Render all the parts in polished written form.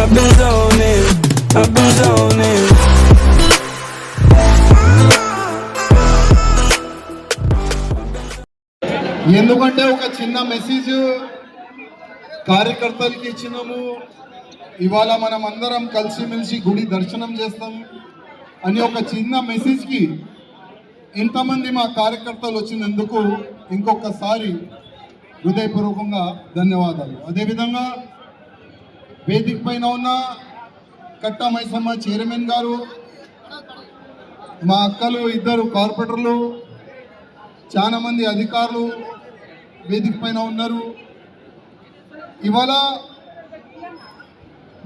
I've been zoning, I've been zoning. ఎందుకంటే ఒక చిన్న మెసేజ్ కార్యకర్తలకి ఇచ్చినాము. ఇవాళ మనం అందరం కలిసిమెలిసి గుడి దర్శనం చేస్తాం అని ఒక చిన్న మెసేజ్కి ఇంతమంది మా కార్యకర్తలు వచ్చినందుకు ఇంకొకసారి హృదయపూర్వకంగా ధన్యవాదాలు. అదేవిధంగా వేదిక పైన ఉన్న కట్టా మైసమ్మ చైర్మన్ గారు, మా అక్కలు, ఇద్దరు కార్పొరేటర్లు, చాలా మంది అధికారులు వేదిక పైన ఉన్నారు. ఇవాళ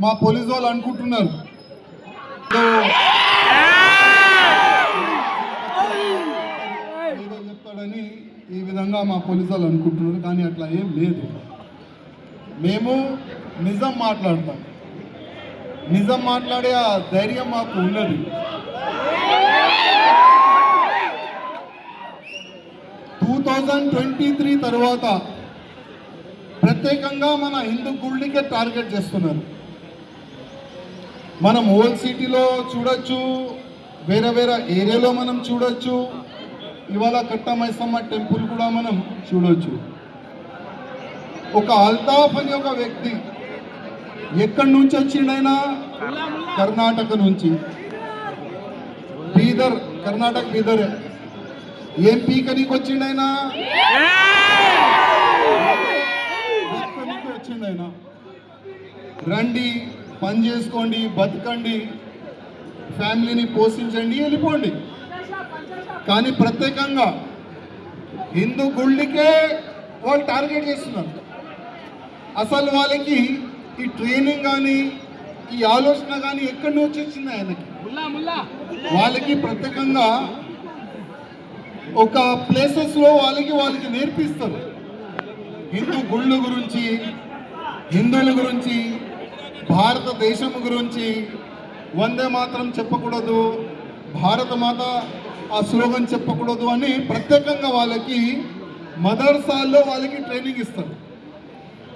మా పోలీసు వాళ్ళు అనుకుంటున్నారు ఏదో చెప్తాడని, ఈ విధంగా మా పోలీసు వాళ్ళు అనుకుంటున్నారు. కానీ అట్లా ఏం లేదు. మేము నిజం మాట్లాడతాం. నిజం మాట్లాడే ఆ ధైర్యం మాకు ఉన్నది. 2023 తర్వాత ప్రత్యేకంగా మన హిందూ గుళ్ళకే టార్గెట్ చేస్తున్నారు. మనం ఓల్డ్ సిటీలో చూడొచ్చు, వేరే వేరే ఏరియాలో మనం చూడొచ్చు. ఇవాళ కట్టా మైసమ్మ టెంపుల్ కూడా మనం చూడొచ్చు. ఒక అల్తాఫ్ అని ఒక వ్యక్తి ఎక్కడి నుంచి వచ్చిండైనా, కర్ణాటక నుంచి, బీదర్, కర్ణాటక బీదర్. ఏం పీకనీకి వచ్చిండైనా, వచ్చిండైనా. రండి, పని చేసుకోండి, బతకండి, ఫ్యామిలీని పోషించండి, వెళ్ళిపోండి. కానీ ప్రత్యేకంగా హిందూ గుళ్ళకే వాళ్ళు టార్గెట్ చేస్తున్నారు. అసలు వాళ్ళకి ఈ ట్రైనింగ్ కానీ, ఈ ఆలోచన కానీ ఎక్కడి నుంచి వచ్చింది ఆయనకి? వాళ్ళకి ప్రత్యేకంగా ఒక ప్లేసెస్లో వాళ్ళకి నేర్పిస్తారు హిందూ గుళ్ళ గురించి, హిందువుల గురించి, భారతదేశం గురించి. వందే మాత్రం చెప్పకూడదు, భారత మాత ఆ స్లోగన్ చెప్పకూడదు అని ప్రత్యేకంగా వాళ్ళకి మదర్సాల్లో వాళ్ళకి ట్రైనింగ్ ఇస్తారు.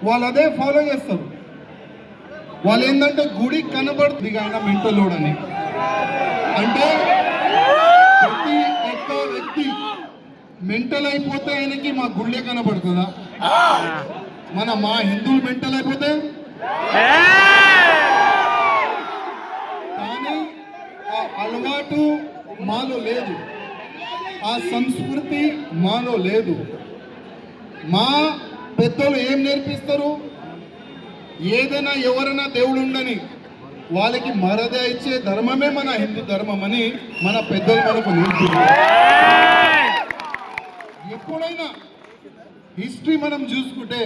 వాళ్ళు అదే ఫాలో చేస్తారు. వాళ్ళు ఏంటంటే గుడి కనబడుతుంది ఆయన మెంటల్ లోడ్ అని. అంటే ప్రతి ఒక్క వ్యక్తి మెంటల్ అయిపోతే ఆయనకి మా గుళ్ళే కనబడుతుందా? మా హిందువులు మెంటల్ అయిపోతే? కానీ ఆ అలవాటు మాలో లేదు, ఆ సంస్కృతి మాలో లేదు. మా పెద్దలు ఏం నేర్పిస్తారు? ఏదైనా ఎవరైనా దేవుడు ఉండని వాళ్ళకి మర్యాద ఇచ్చే ధర్మమే మన హిందూ ధర్మం అని మన పెద్దలు మనకు నేర్పిస్తారు. ఎప్పుడైనా హిస్టరీ మనం చూసుకుంటే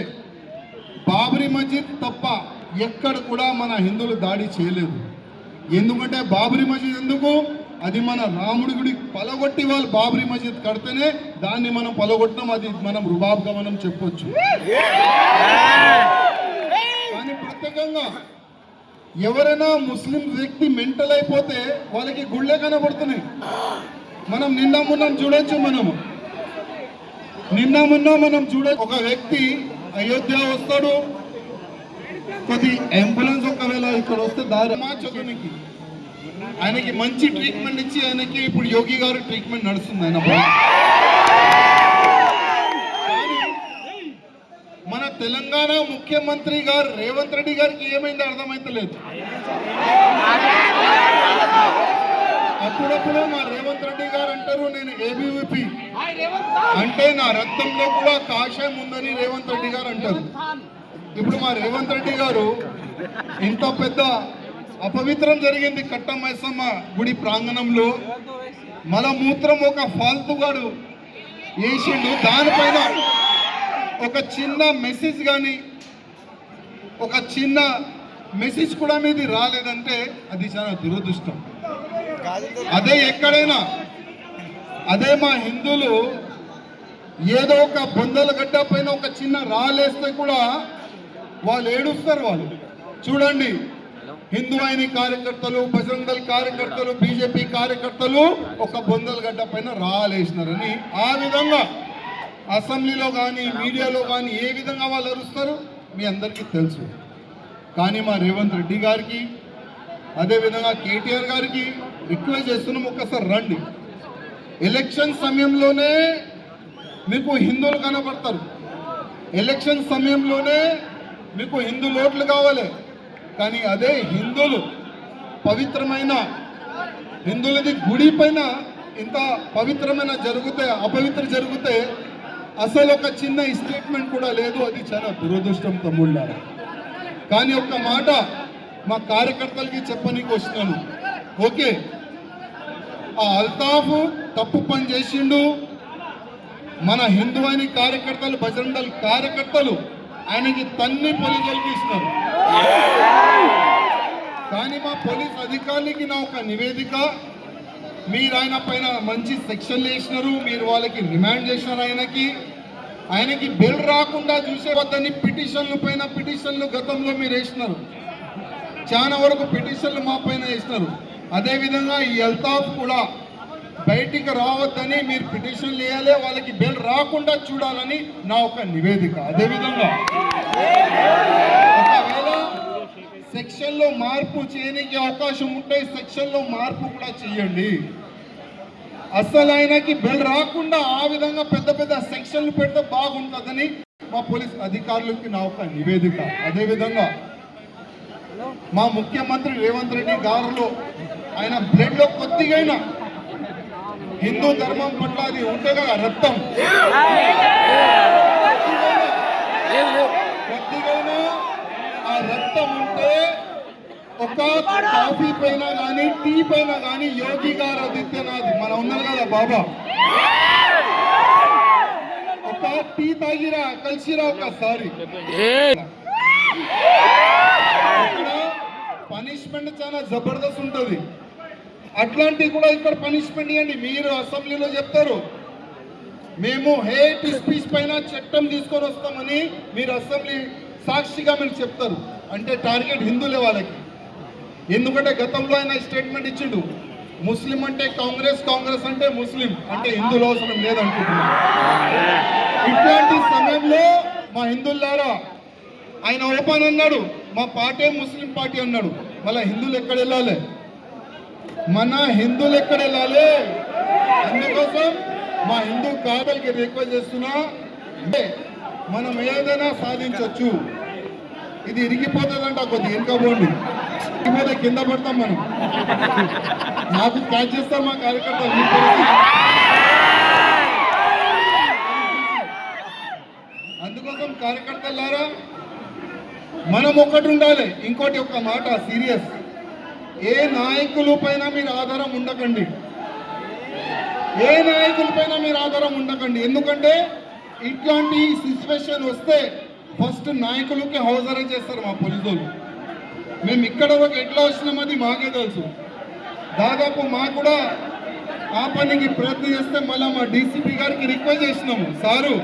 బాబ్రీ మస్జిద్ తప్ప ఎక్కడ కూడా మన హిందువులు దాడి చేయలేదు. ఎందుకంటే బాబ్రీ మస్జిద్ ఎందుకు? అది మన రాముడి గుడి పలగొట్టి వాళ్ళు బాబ్రీ మస్జిద్ కడితేనే దాన్ని మనం పలగొట్టినాం. అది మనం రుబాబ్గా మనం చెప్పొచ్చు. కానీ ప్రత్యేకంగా ఎవరైనా ముస్లిం వ్యక్తి మెంటల్ అయిపోతే వాళ్ళకి గుళ్ళే కనబడుతున్నాయి. మనం నిన్న మొన్న చూడొచ్చు. మనం చూడొచ్చు. ఒక వ్యక్తి అయోధ్య వస్తాడు, కొద్ది అంబులెన్స్ ఒకవేళ ఇక్కడ వస్తే దారి మార్చడానికి ఆయనకి మంచి ట్రీట్మెంట్ ఇచ్చి ఆయనకి ఇప్పుడు యోగి గారు ట్రీట్మెంట్ నడుస్తుంది ఆయన. మన తెలంగాణ ముఖ్యమంత్రి గారు రేవంత్ రెడ్డి గారికి ఏమైందో అర్థమైతలేదు. అప్పుడప్పుడు మా రేవంత్ రెడ్డి గారు అంటారు నేను ఏబీవీపీ అంటే నా రక్తంలో కూడా కాషాయం ఉందని రేవంత్ రెడ్డి గారు అంటారు. ఇప్పుడు మా రేవంత్ రెడ్డి గారు ఇంత పెద్ద అపవిత్రం జరిగింది కట్టా మైసమ్మ గుడి ప్రాంగణంలో. మలమూత్రం ఒక ఫాల్తుగాడు వేసిండు. దానిపైన ఒక చిన్న మెసేజ్ కానీ, ఒక చిన్న మెసేజ్ కూడా మీది రాలేదంటే అది చాలా దురదృష్టం. అదే ఎక్కడైనా, అదే మా హిందువులు ఏదో ఒక బొందల గడ్డ పైన ఒక చిన్న రాలేస్తే కూడా వాళ్ళు ఏడుస్తారు. వాళ్ళు చూడండి, హిందూ ఐని కార్యకర్తలు, బజరంగ దళ్ కార్యకర్తలు, బీజేపీ కార్యకర్తలు ఒక బొందల గడ్డ పైన రాలేసినారని ఆ విధంగా అసెంబ్లీలో కానీ మీడియాలో కానీ ఏ విధంగా వాళ్ళు అరుస్తారు మీ అందరికీ తెలుసు. కానీ మా రేవంత్ రెడ్డి గారికి అదేవిధంగా కేటీఆర్ గారికి రిక్వెస్ట్ చేస్తున్నాం, ఒక్కసారి రండి. ఎలక్షన్ సమయంలోనే మీకు హిందువులు కనబడతారు, ఎలక్షన్ సమయంలోనే మీకు హిందూ ఓట్లు కావాలి. కానీ అదే హిందువులు పవిత్రమైన హిందువులది గుడి పైన ఇంత పవిత్రమైన జరిగితే అపవిత్ర జరిగితే అసలు ఒక చిన్న స్టేట్మెంట్ కూడా లేదు. అది చాలా దురదృష్టం తమ్ముళ్ళారా. కానీ ఒక్క మాట మా కార్యకర్తలకి చెప్పనీకి వస్తున్నాను. ఓకే, ఆ అల్తాఫ్ తప్పు పని చేసిండు, మన హిందూ అని కార్యకర్తలు బజరంగ దళ్ కార్యకర్తలు ఆయనకి తన్ని పోలీసులకి ఇస్తున్నారు. కానీ మా పోలీస్ అధికారులకి నా ఒక నివేదిక, మీరు ఆయన పైన మంచి సెక్షన్లు వేసినారు, మీరు వాళ్ళకి రిమాండ్ చేసినారు, ఆయనకి బెయిల్ రాకుండా చూసేవద్దని పిటిషన్లు గతంలో మీరు వేసినారు, చాలా వరకు పిటిషన్లు మా పైన వేసినారు. అదేవిధంగా ఈ అల్తాఫ్ కూడా బయటికి రావద్దని మీరు పిటిషన్లు వేయాలి, వాళ్ళకి బెయిల్ రాకుండా చూడాలని నా ఒక నివేదిక. అదేవిధంగా ఒకవేళ సెక్షన్లో మార్పు చేయడానికి అవకాశం ఉంటే సెక్షన్లో మార్పు కూడా చేయండి. అసలు ఆయనకి బెయిల్ రాకుండా ఆ విధంగా పెద్ద పెద్ద సెక్షన్లు పెడితే బాగుంటుందని మా పోలీస్ అధికారులకి నా ఒక నివేదిక. అదేవిధంగా మా ముఖ్యమంత్రి రేవంత్ రెడ్డి గారిలో ఆయన బ్లడ్ లో కొద్దిగా హిందూ ధర్మం పట్ల అది ఉంటే కదా రక్తం, కొద్దిగా ఆ రక్తం ఉంటే ఒక కాఫీ పైన కానీ టీ పైన కానీ యోగి గారు ఆదిత్యనాథ్ మన ఉన్నారు కదా బాబా, ఒక టీ తాగిరా కలిసిరా ఒకసారి. ఇక్కడ పనిష్మెంట్ చాలా జబర్దస్త్ ఉంటుంది. అట్లాంటివి కూడా ఇక్కడ పనిష్మెంట్ ఇవ్వండి. మీరు అసెంబ్లీలో చెప్తారు మేము హేట్ స్పీచ్ పైన చట్టం తీసుకొని వస్తామని, మీరు అసెంబ్లీ సాక్షిగా మీరు చెప్తారు. అంటే టార్గెట్ హిందువులే వాళ్ళకి. ఎందుకంటే గతంలో ఆయన స్టేట్మెంట్ ఇచ్చిండు, ముస్లిం అంటే కాంగ్రెస్, కాంగ్రెస్ అంటే ముస్లిం, అంటే హిందువులు అవసరం లేదనుకుంటున్నారు. ఇట్లాంటి సమయంలో మా హిందువులారా ఆయన ఓపెన్ అన్నాడు, మా పార్టీ ముస్లిం పార్టీ అన్నాడు. మళ్ళీ హిందువులు ఎక్కడ వెళ్ళాలి, మన హిందువులు ఎక్కడ వెళ్ళాలి? అందుకోసం మా హిందూ కాదలకి రిక్వెస్ట్ చేస్తున్నా, మనం ఏదైనా సాధించవచ్చు. ఇది ఇరిగిపోతుందంట, కొద్దిగా వెనుక పోండి, ఇరిగిపోతే కింద పడతాం మనం, నాకు క్యాచ్ చేస్తాం మా కార్యకర్తలు. అందుకోసం కార్యకర్తలారా మనం ఒకటి ఉండాలి. ఇంకోటి ఒక మాట సీరియస్, ఏ నాయకుల పైన మీరు ఆధారం ఉండకండి, ఏ నాయకుల పైన మీరు ఆధారం ఉండకండి. ఎందుకంటే ఇట్లాంటి సిచ్యువేషన్ వస్తే ఫస్ట్ నాయకులకి హౌస్ అరెస్ట్ చేస్తారు మా పోలీసులు. మేము ఇక్కడ వరకు ఎట్లా వచ్చినామది మాకే తెలుసు. దాదాపు మాకు కూడా ఆ పనికి ప్రయత్నం చేస్తే మళ్ళీ మా డీసీపీ గారికి రిక్వెస్ట్ చేసినాము, సారు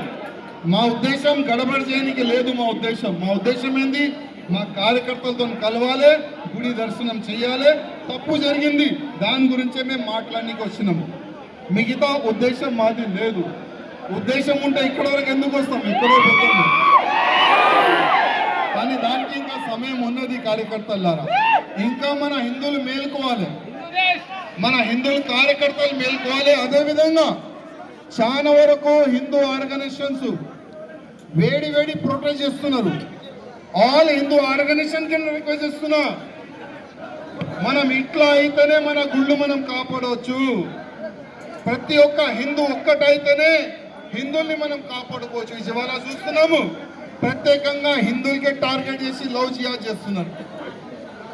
మా ఉద్దేశం గడబడి చేయడానికి లేదు. మా ఉద్దేశం ఏంది, మా కార్యకర్తలతో కలవాలి, గుడి దర్శనం చేయాలి. తప్పు జరిగింది, దాని గురించే మేము మాట్లాడడానికి వచ్చినాము. మిగతా ఉద్దేశం మాది లేదు. ఉద్దేశం ఉంటే ఇక్కడ వరకు ఎందుకు వస్తాం, ఎక్కడో పోతాము. కానీ దానికి ఇంకా సమయం ఉన్నది కార్యకర్తలారా. ఇంకా మన హిందువులు మేలుకోవాలి, మన హిందువులు కార్యకర్తలు మేలుకోవాలి. అదేవిధంగా చాలా వరకు హిందూ ఆర్గనైజేషన్స్ వేడి ప్రొటెస్ట్ చేస్తున్నారు. ఆల్ హిందూ ఆర్గనైజేషన్ కింద రిక్వెస్ట్ చేస్తున్నా, మనం ఇట్లా అయితేనే మన గుళ్ళు మనం కాపాడవచ్చు. ప్రతి ఒక్క హిందూ ఒక్కటైతేనే హిందువుల్ని మనం కాపాడుకోవచ్చు. ఇవాళ చూస్తున్నాము ప్రత్యేకంగా హిందువులకే టార్గెట్ చేసి లవ్ జిహాద్ చేస్తున్నారు.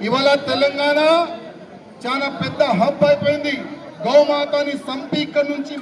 ఇవాళ తెలంగాణ చాలా పెద్ద హబ్ అయిపోయింది. గౌమాతని సంపి ఇక్కడ నుంచి